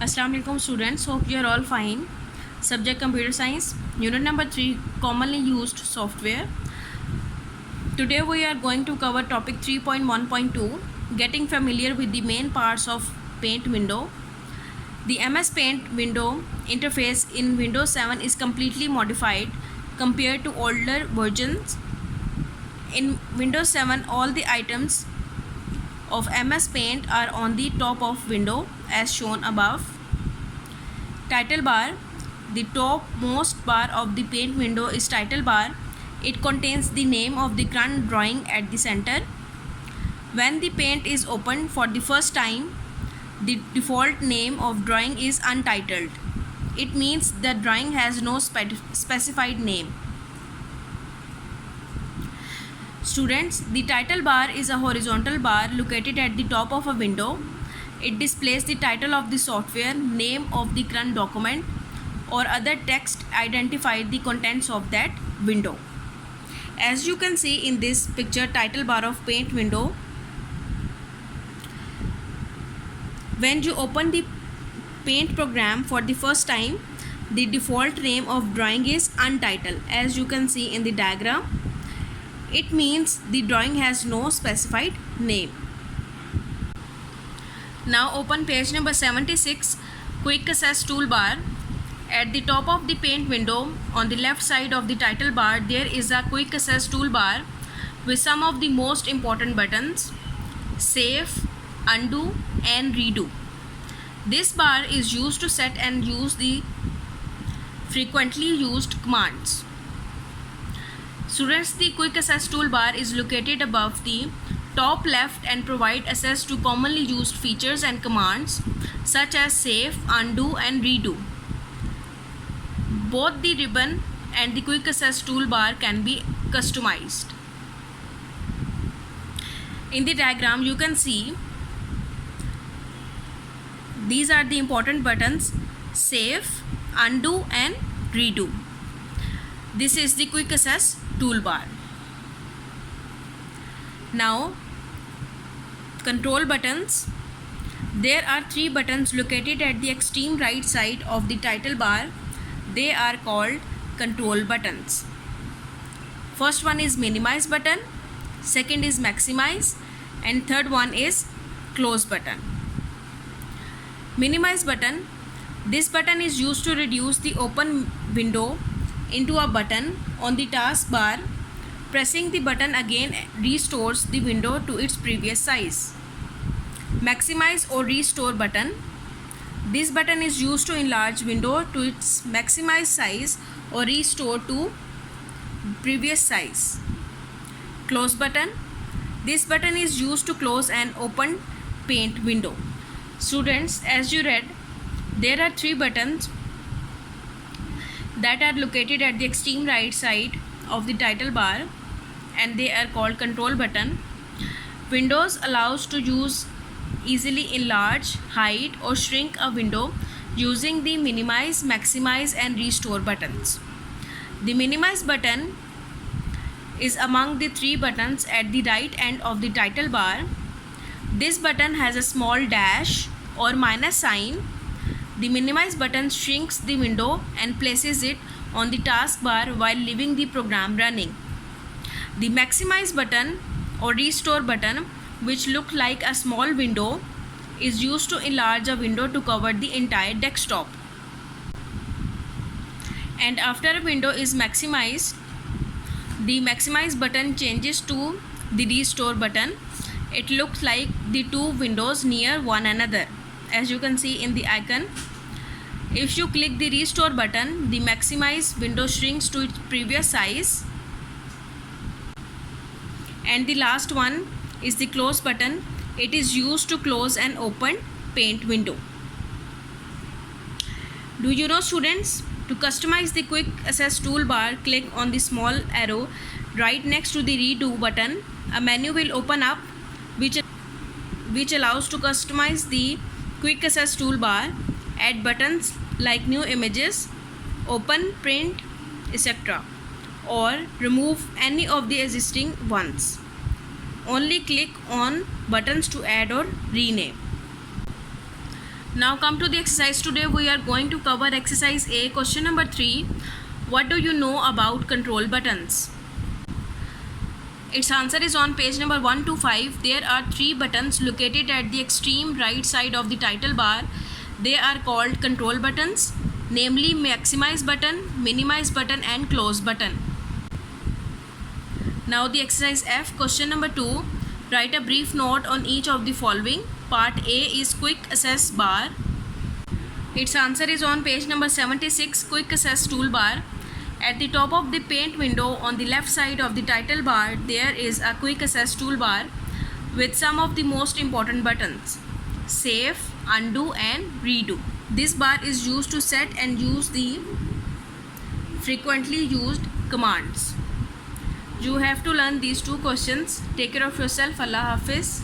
Assalamu alaikum students, hope you are all fine. Subject Computer Science, Unit number 3, Commonly Used Software. Today we are going to cover topic 3.1.2, Getting Familiar with the Main Parts of Paint Window. The MS Paint window interface in Windows 7 is completely modified compared to older versions. In Windows 7, all the items of MS Paint are on the top of window as shown above. Title bar. The topmost bar of the paint window is title bar. It contains the name of the current drawing at the center. When the paint is opened for the first time, the default name of drawing is untitled. It means the drawing has no specified name. Students, the title bar is a horizontal bar located at the top of a window. It displays the title of the software, name of the current document, or other text identify the contents of that window. As you can see in this picture, title bar of paint window. When you open the paint program for the first time, the default name of drawing is untitled. As you can see in the diagram, it means the drawing has no specified name. Now open page number 76, Quick Access Toolbar. At the top of the paint window, on the left side of the title bar, there is a Quick Access Toolbar with some of the most important buttons: Save, Undo and Redo. This bar is used to set and use the frequently used commands. Students, the Quick Access Toolbar is located above the top left and provide access to commonly used features and commands such as save, undo and redo. Both the ribbon and the Quick Access Toolbar can be customized. In the diagram you can see these are the important buttons: save, undo and redo. This is the Quick Access Toolbar. Now control buttons. There are 3 buttons located at the extreme right side of the title bar. They are called control buttons. First one is minimize button, second is maximize, and third one is close button. Minimize button. This button is used to reduce the open window into a button on the taskbar. Pressing the button again restores the window to its previous size. Maximize or restore button. This button is used to enlarge window to its maximized size or restore to previous size. Close button. This button is used to close an open paint window. Students, as you read, there are 3 buttons that are located at the extreme right side of the title bar, and they are called control button. Windows allows to use easily enlarge, hide or shrink a window using the minimize, maximize and restore buttons. The minimize button is among the 3 buttons at the right end of the title bar. This button has a small dash or minus sign. The minimize button shrinks the window and places it on the taskbar while leaving the program running. The maximize button or restore button, which look like a small window, is used to enlarge a window to cover the entire desktop. And after a window is maximized, the maximize button changes to the restore button. It looks like the 2 windows near one another, as you can see in the icon. If you click the restore button, the maximize window shrinks to its previous size. And the last one is the close button. It is used to close an open paint window. Do you know, students, to customize the Quick Access Toolbar, click on the small arrow right next to the redo button. A menu will open up which allows to customize the Quick Access Toolbar. Add buttons like new images, open, print, etc. or remove any of the existing ones. Only click on buttons to add or rename. Now come to the exercise. Today we are going to cover exercise A, question number 3. What do you know about control buttons? Its answer is on page number 125. There are 3 buttons located at the extreme right side of the title bar. They are called control buttons, namely maximize button, minimize button and close button. Now the exercise F, question number 2. Write a brief note on each of the following. Part A is quick access bar. Its answer is on page number 76, quick access toolbar. At the top of the paint window on the left side of the title bar, there is a quick access toolbar with some of the most important buttons: save, undo and redo. This bar is used to set and use the frequently used commands. You have to learn these 2 questions. Take care of yourself. Allah Hafiz.